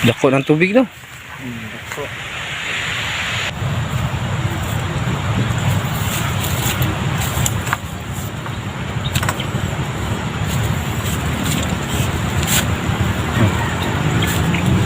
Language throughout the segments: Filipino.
Dako ng tubig no. Dako.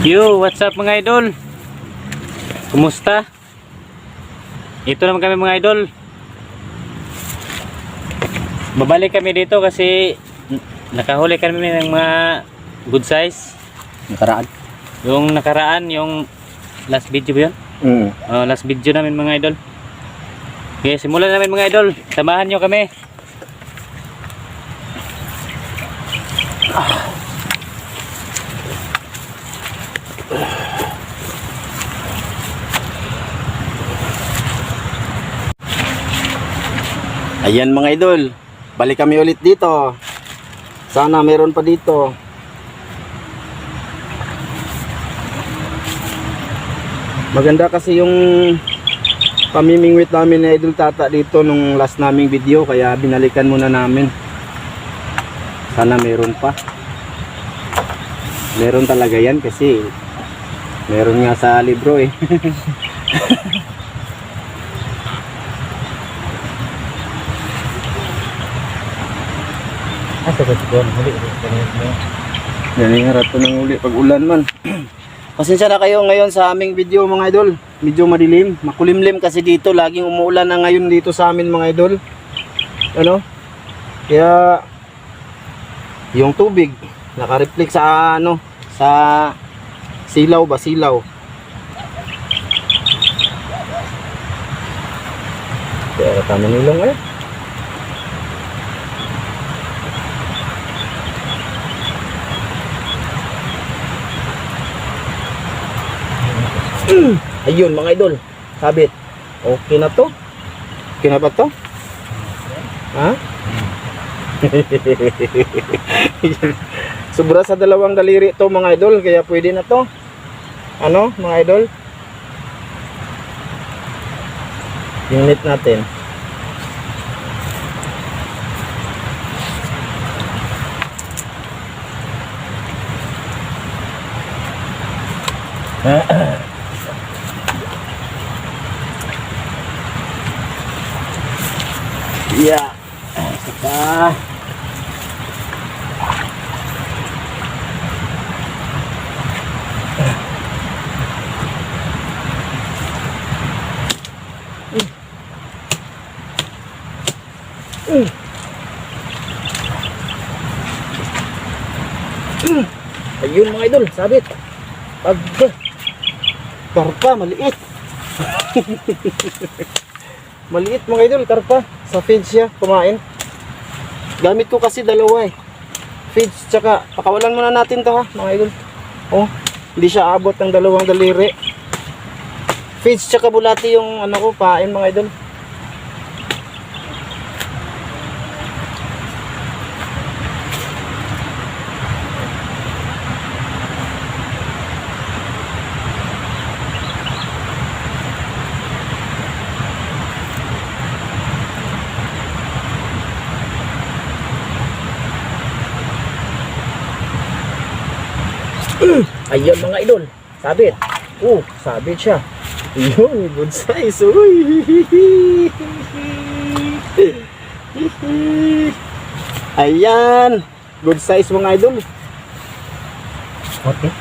Yo, what's up mga idol? Kumusta? Ito naman kami mga idol. Babalik kami dito kasi nakahuli kami ng mga good size. Nakaraan. Yung nakaraan, yung last video ba yun? Last video namin mga idol. Okay, simulan namin mga idol. Samahan nyo kami. Ayan mga idol, balik kami ulit dito. Sana meron pa dito. Maganda kasi yung pamimingwit namin ni Idol Tata dito nung last naming video, kaya binalikan muna namin. Sana meron pa. Meron talaga yan kasi meron nga sa libro eh. Asa ba ito? Huli. Yan yung rato ng uli pag ulan man. Pasensya na kayo ngayon sa aming video mga idol. Medyo madilim, makulimlim kasi dito. Laging umuulan na ngayon dito sa amin mga idol. Ano? Kaya yung tubig naka-reflect sa ano, sa silaw ba, silaw. Kaya tama nilong eh. Ayun mga idol, sabit. Okay na to? Okay na ba to? Ha? Sobra sa 2 daliri to mga idol, kaya pwede na to. Ano mga idol? Unit natin. Yeah. Saka ayun mga idol, sabit. Pag karpa, maliit. Maliit mga idol, karpa. Sa feeds siya, kumain. Gamit ko kasi 2 eh. Feeds, tsaka pakawalan muna natin to ha, mga idol. Oh, hindi siya abot ng 2 daliri. Feeds tsaka bulati yung ano ko, pain mga idol. Ayun mga idol, sabit. Sabit siya. Yun, good size. Uy. Ayan, good size mga idol. Okay.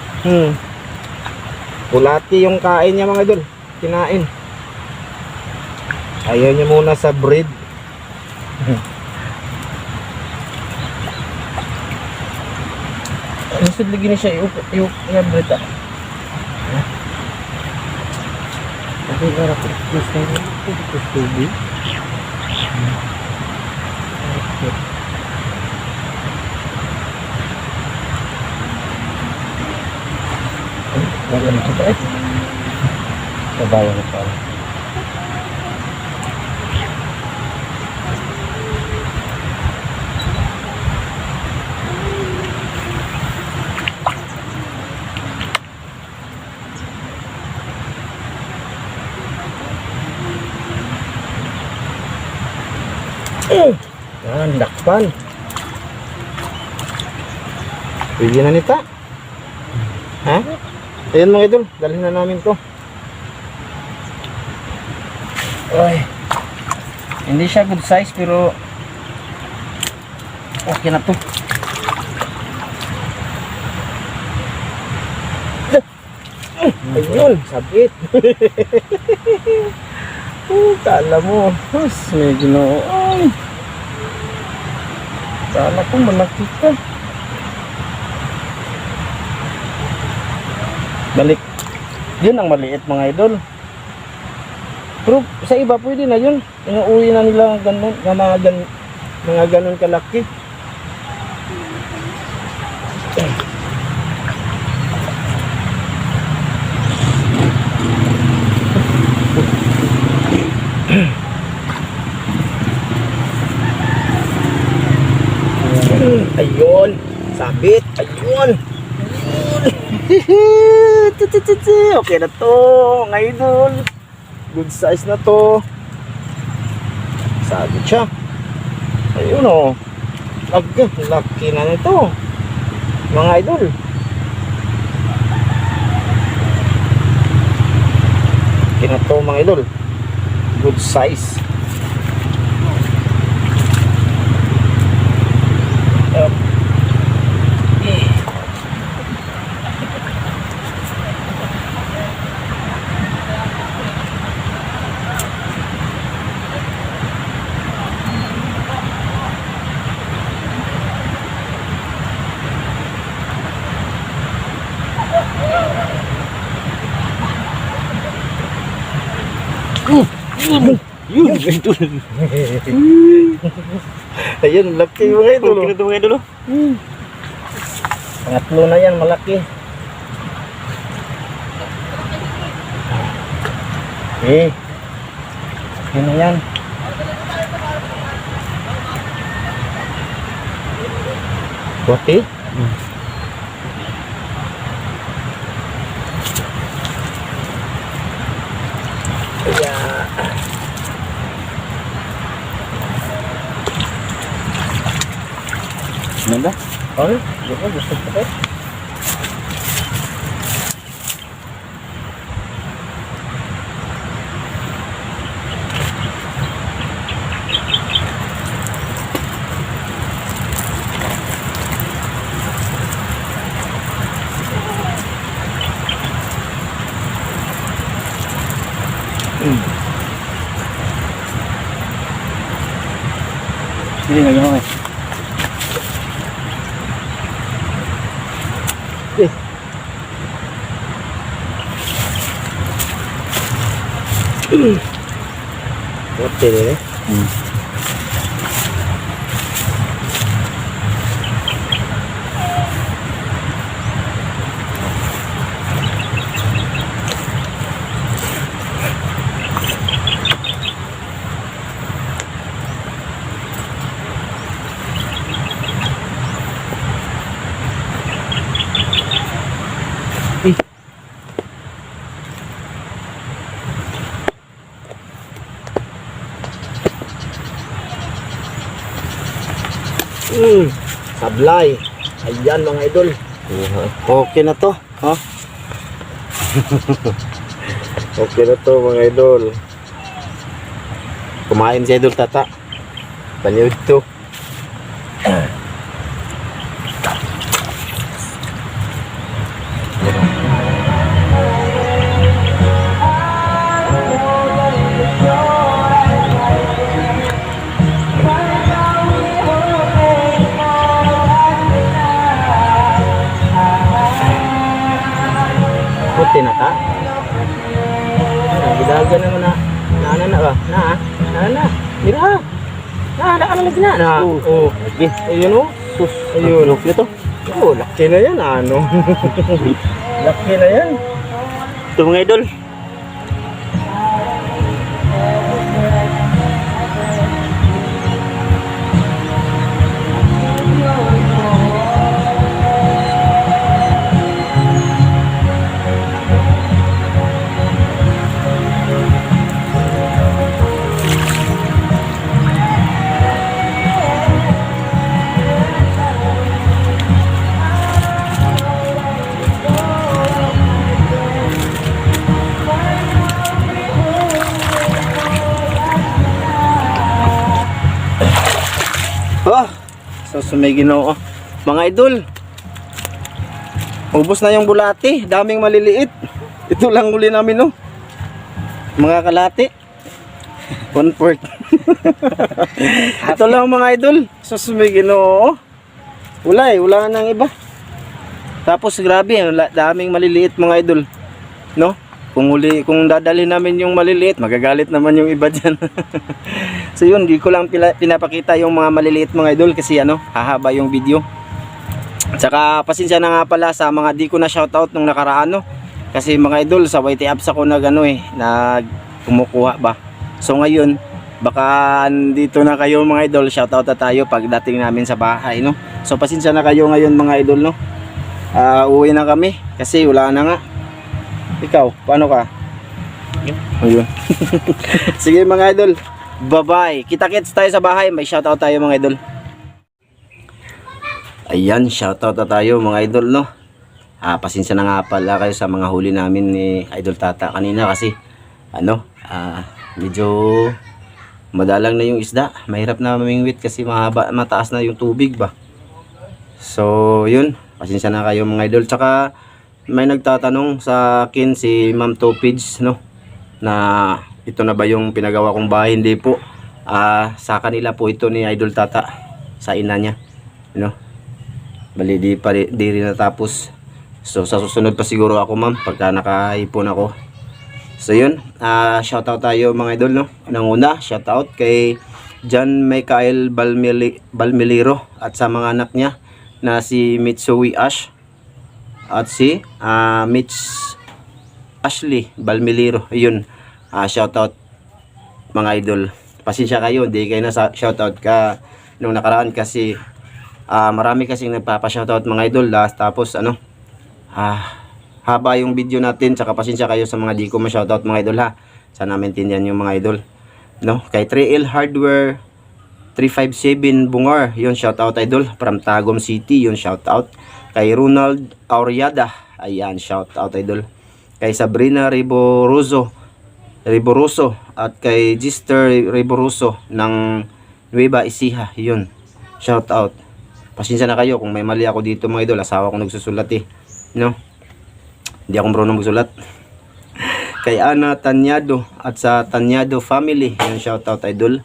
Pulati yung kain niya mga idol. Kinain. Ayaw niya muna sa bread. Lisod lagi na siya yung bread ah. Okay, para ko. Mas tayo. Mas tubig. Wala na kita eh. Sabayan na pala. Yan, dakpan. Pwede na nita. Ha? Ayan mga idol, dalhin na namin to. Ay. Hindi siya good size pero okay na to. Ayun, sabit. Kala mo, may ginoo. Ay. Kala ko malaki ka. Balik. Yun ang maliit mga idol. Pero sa iba pwede na yun. Inuuwi na nila ganun, mga ganun kalaki. Ayun, sabit. Ayun. Okay na to, mga idol. Good size na to. Sabit siya. Ayun o. Laki na nito, mga idol. Okay na to, mga idol. Good size. Yun, idol. Ayun, laki mga idol. Okay na ito mga idol. Pangatlo na yan, malaki. Yun na yan. Buti? Nanda? Oh, gusto ko. Hindi nga gano'n eh. Buti rin eh. Sablay. Ayan mga idol. Okay na to, ha? Okay na to mga idol. Kumain si idol tata. Baliw to. Puti na ka? Gidaga naman na. Na ba? Na. Mira. Naka lagi na. Oh. Ayun oh. Sus. Ayun. Laki to. Oh, laki na yan ano. Laki na yan. Ito mga idol. Oh, so may Ginoo. Mga idol, ubos na yung bulati, daming maliliit. Ito lang uli namin, no. Mga kalati. 1/4. Ito lang mga idol. So may Ginoo. Wala nang iba. Tapos grabe, daming maliliit mga idol. No? Kung dadalhin namin yung maliliit, magagalit naman yung iba dyan. So yun, di ko lang pinapakita yung mga maliliit mga idol kasi hahaba yung video. Tsaka pasensya na nga pala sa mga di ko na shoutout nung nakaraan, no? Kasi mga idol, sa YT apps ako nag kumukuha ba. So ngayon, baka dito na kayo mga idol, shoutout na tayo pagdating namin sa bahay, no? So pasensya na kayo ngayon mga idol, no? Uwi na kami kasi wala na nga. Ikaw, paano ka? Ayun. Sige mga idol, bye-bye. Kita-kits tayo sa bahay. May shoutout tayo mga idol. Ayan, shoutout na tayo mga idol, no? Pasensya na nga pala kayo sa mga huli namin ni Idol Tata kanina kasi medyo madalang na yung isda. Mahirap na mamingwit kasi mataas na yung tubig ba. So, yun. Pasensya na kayo mga idol. Tsaka may nagtatanong sa akin si Ma'am Topids, no, na ito na ba yung pinagawa kong bahay. Hindi po, sa kanila po ito ni Idol Tata, sa ina niya, no. Bali di rin natapos. So sa susunod pa siguro ako ma'am pagka nakaipon ako. So yun, shoutout tayo mga idol, no. Nanguna shoutout kay John Michael Balmiliro at sa mga anak niya na si Mitsui Ash at si Mitch Ashley Balmiliro. Ayun, shoutout mga idol. Pasensya kayo, hindi kayo na shoutout ka nung nakaraan kasi marami kasing nagpapa-shoutout mga idol. Tapos haba yung video natin. Tsaka pasensya kayo sa mga di ko ma-shoutout mga idol, ha. Sana maintindihan yung mga idol, no. Kay 3L Hardware 357 Bungar, yun shoutout idol, from Tagum City, yun shoutout. Kay Ronald Auriada, ayan, shout out idol. Kay Sabrina Riboroso at kay Gister Riboroso ng Nueva Ecija, yun, shout out. Pasensya na kayo kung may mali ako dito mga idol, asawa ko nagsusulat no. Hindi ako marunong magsulat. Kay Ana Tanyado at sa Tanyado family, yun shout out idol.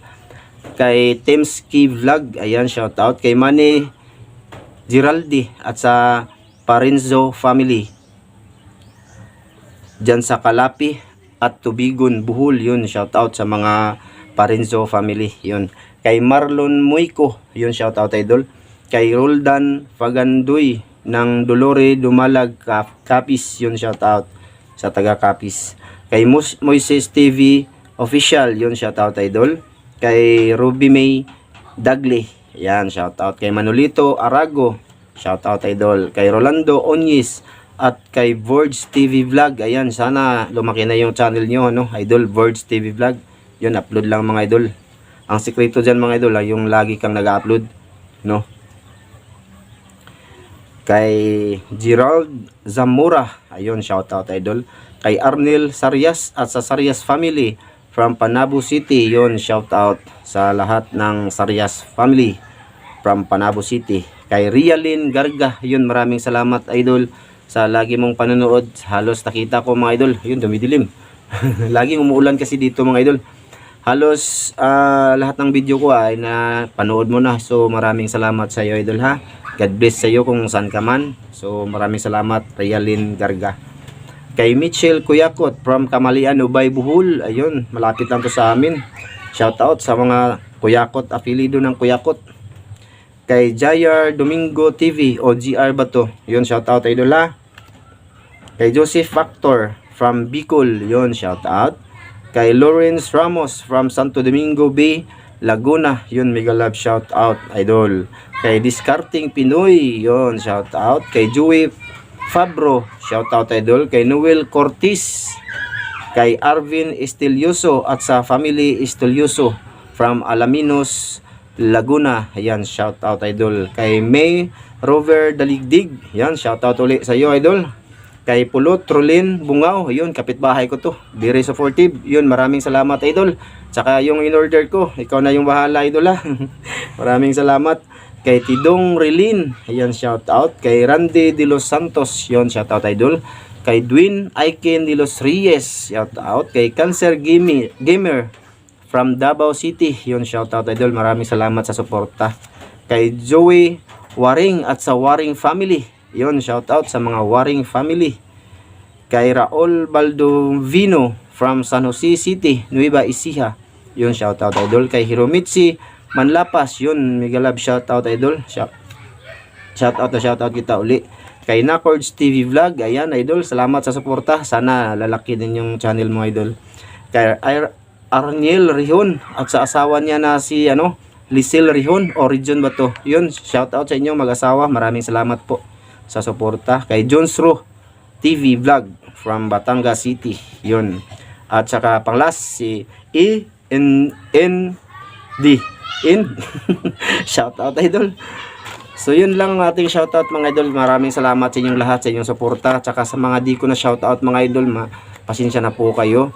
Kay Temski Vlog, ayan, shout out. Kay Manny Giraldi at sa Parenzo family dyan sa Kalapi at Tubigon, Bohol, yun, shout out sa mga Parenzo family, yun. Kay Marlon Muico, yun, shout out idol. Kay Roldan Fagandoy ng Dolore Dumalag Capiz, yun, shout out sa taga Capiz. Kay Moises TV official, yun, shout out idol. Kay Ruby May Dagle, yan, shout out. Kay Manolito Arago, shout out idol. Kay Rolando Onyes at kay Verge TV Vlog, ayan, sana lumaki na yung channel nyo, no, idol. Verge TV Vlog, yun, upload lang mga idol. Ang sikreto dyan mga idol, yung lagi kang nag-upload, no. Kay Gerald Zamora, ayun, shout out idol. Kay Arnel Sarias at sa Sarias family from Panabo City, yun, shout out sa lahat ng Sarias family from Panabo City. Kay Rialyn Garga, yun, maraming salamat idol sa lagi mong panonood. Halos nakita ko mga idol, yun, dumidilim. Laging umuulan kasi dito mga idol. Halos lahat ng video ko ay na panood mo na. So maraming salamat sa iyo idol, ha. God bless sa iyo kung saan ka man. So maraming salamat Rialyn Garga. Kay Mitchell Kuyakot from Kamalian, Ubay, Bohol, ayun, malapit lang to sa amin. Shout out sa mga Kuyakot, apelido ng Kuyakot. Kay Jayar Domingo TV o GR ba to? Yun, shout out idol, ha. Kay Joseph Factor from Bicol, yun, shout out. Kay Lawrence Ramos from Santo Domingo Bay, Laguna, yun, mega love shout out idol. Kay Discarding Pinoy, yun, shout out. Kay Joey Fabro, shout out idol. Kay Noel Cortis, kay Arvin Estelioso at sa family Estelioso from Alaminos, Laguna, ayan, shout out idol. Kay May Rover Daligdig, yan, shout out ulit sa iyo idol. Kay Pulot Trolin Bungaw, yun, kapitbahay ko to, very supportive, yun, maraming salamat idol. Tsaka yung in order ko, ikaw na yung bahala idol, ha. Maraming salamat. Kay Tidong Relin, ayan, shout out. Kay Randy De Los Santos, yon shout out idol. Kay Dwin Aiken De Los Reyes, shout out. Kay Cancer Gamer from Davao City, yon shout out idol. Maraming salamat sa suporta. Kay Joey Waring at sa Waring family, yon shout out sa mga Waring family. Kay Raul Baldovino from San Jose City, Nueva Ecija, yon shout out idol. Kay Hiromitsi Manlapas, yun, mega love shout out idol. Shout out kita uli. Kay Nacords TV Vlog, ayan idol, salamat sa suporta. Sana lalaki din yung channel mo idol. Kay Arniel Rihon at sa asawa niya na si Lisel Rihon, Origin ba to? Yun, shout out sa inyo mag-asawa. Maraming salamat po sa suporta. Kay Jones Ro TV Vlog from Batangas City, yun. At saka panglas si shout out idol. So yun lang ating shout out mga idol. Maraming salamat sa inyong lahat, sa inyong suporta. Tsaka sa mga di ko na shout out mga idol, pasensya na po kayo.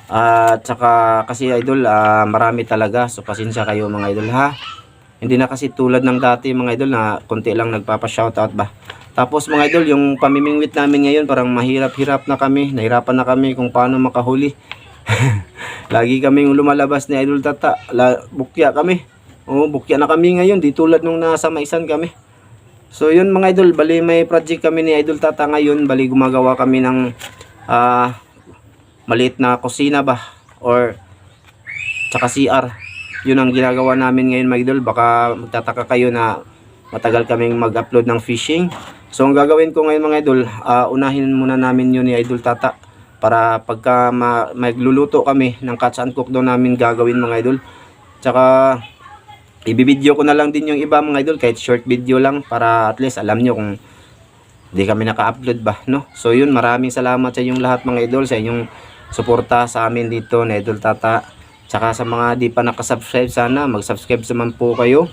At saka kasi idol, marami talaga. So pasensya kayo mga idol ha. Hindi na kasi tulad ng dati mga idol na konti lang nagpapa-shout out ba. Tapos mga idol, yung pamimingwit namin ngayon parang mahirap-hirap na kami. Nahirapan na kami kung paano makahuli. Lagi kaming lumalabas ni Idol Tata. Bukya kami. Bukya na kami ngayon. Di tulad nung nasa Maisan kami. So yun mga idol, bali may project kami ni Idol Tata ngayon. Bali gumagawa kami ng maliit na kusina ba, or tsaka CR. Yun ang ginagawa namin ngayon mga idol. Baka magtataka kayo na matagal kaming mag-upload ng fishing. So ang gagawin ko ngayon mga idol, unahin muna namin yun ni Idol Tata, para pagka magluluto kami ng catch and cook daw namin gagawin mga idol. Tsaka ibibideo ko na lang din yung iba mga idol, kahit short video lang, para at least alam nyo kung di kami naka-upload ba, no? So yun, maraming salamat sa inyong lahat mga idol, sa inyong suporta sa amin dito na Idol Tata. Tsaka sa mga di pa nakasubscribe, sana mag-subscribe naman po kayo.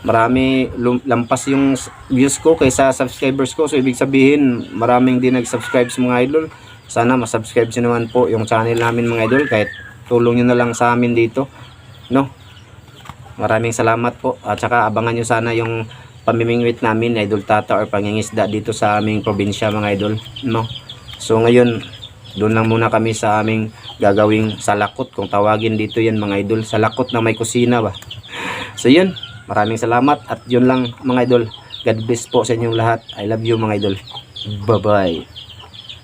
Marami lampas yung views ko kaysa subscribers ko, so ibig sabihin maraming din nag-subscribe sa mga idol. Sana masubscribe nyo naman po yung channel namin mga idol, kahit tulong nyo na lang sa amin dito, no? Maraming salamat po. At saka abangan nyo sana yung pamimingwit namin ni Idol Tata or pangingisda dito sa aming probinsya mga idol, no? So ngayon, doon lang muna kami sa aming gagawing salakot, kung tawagin dito yan mga idol, salakot na may kusina ba. So yun, maraming salamat at yun lang mga idol. God bless po sa inyong lahat. I love you mga idol. Bye bye.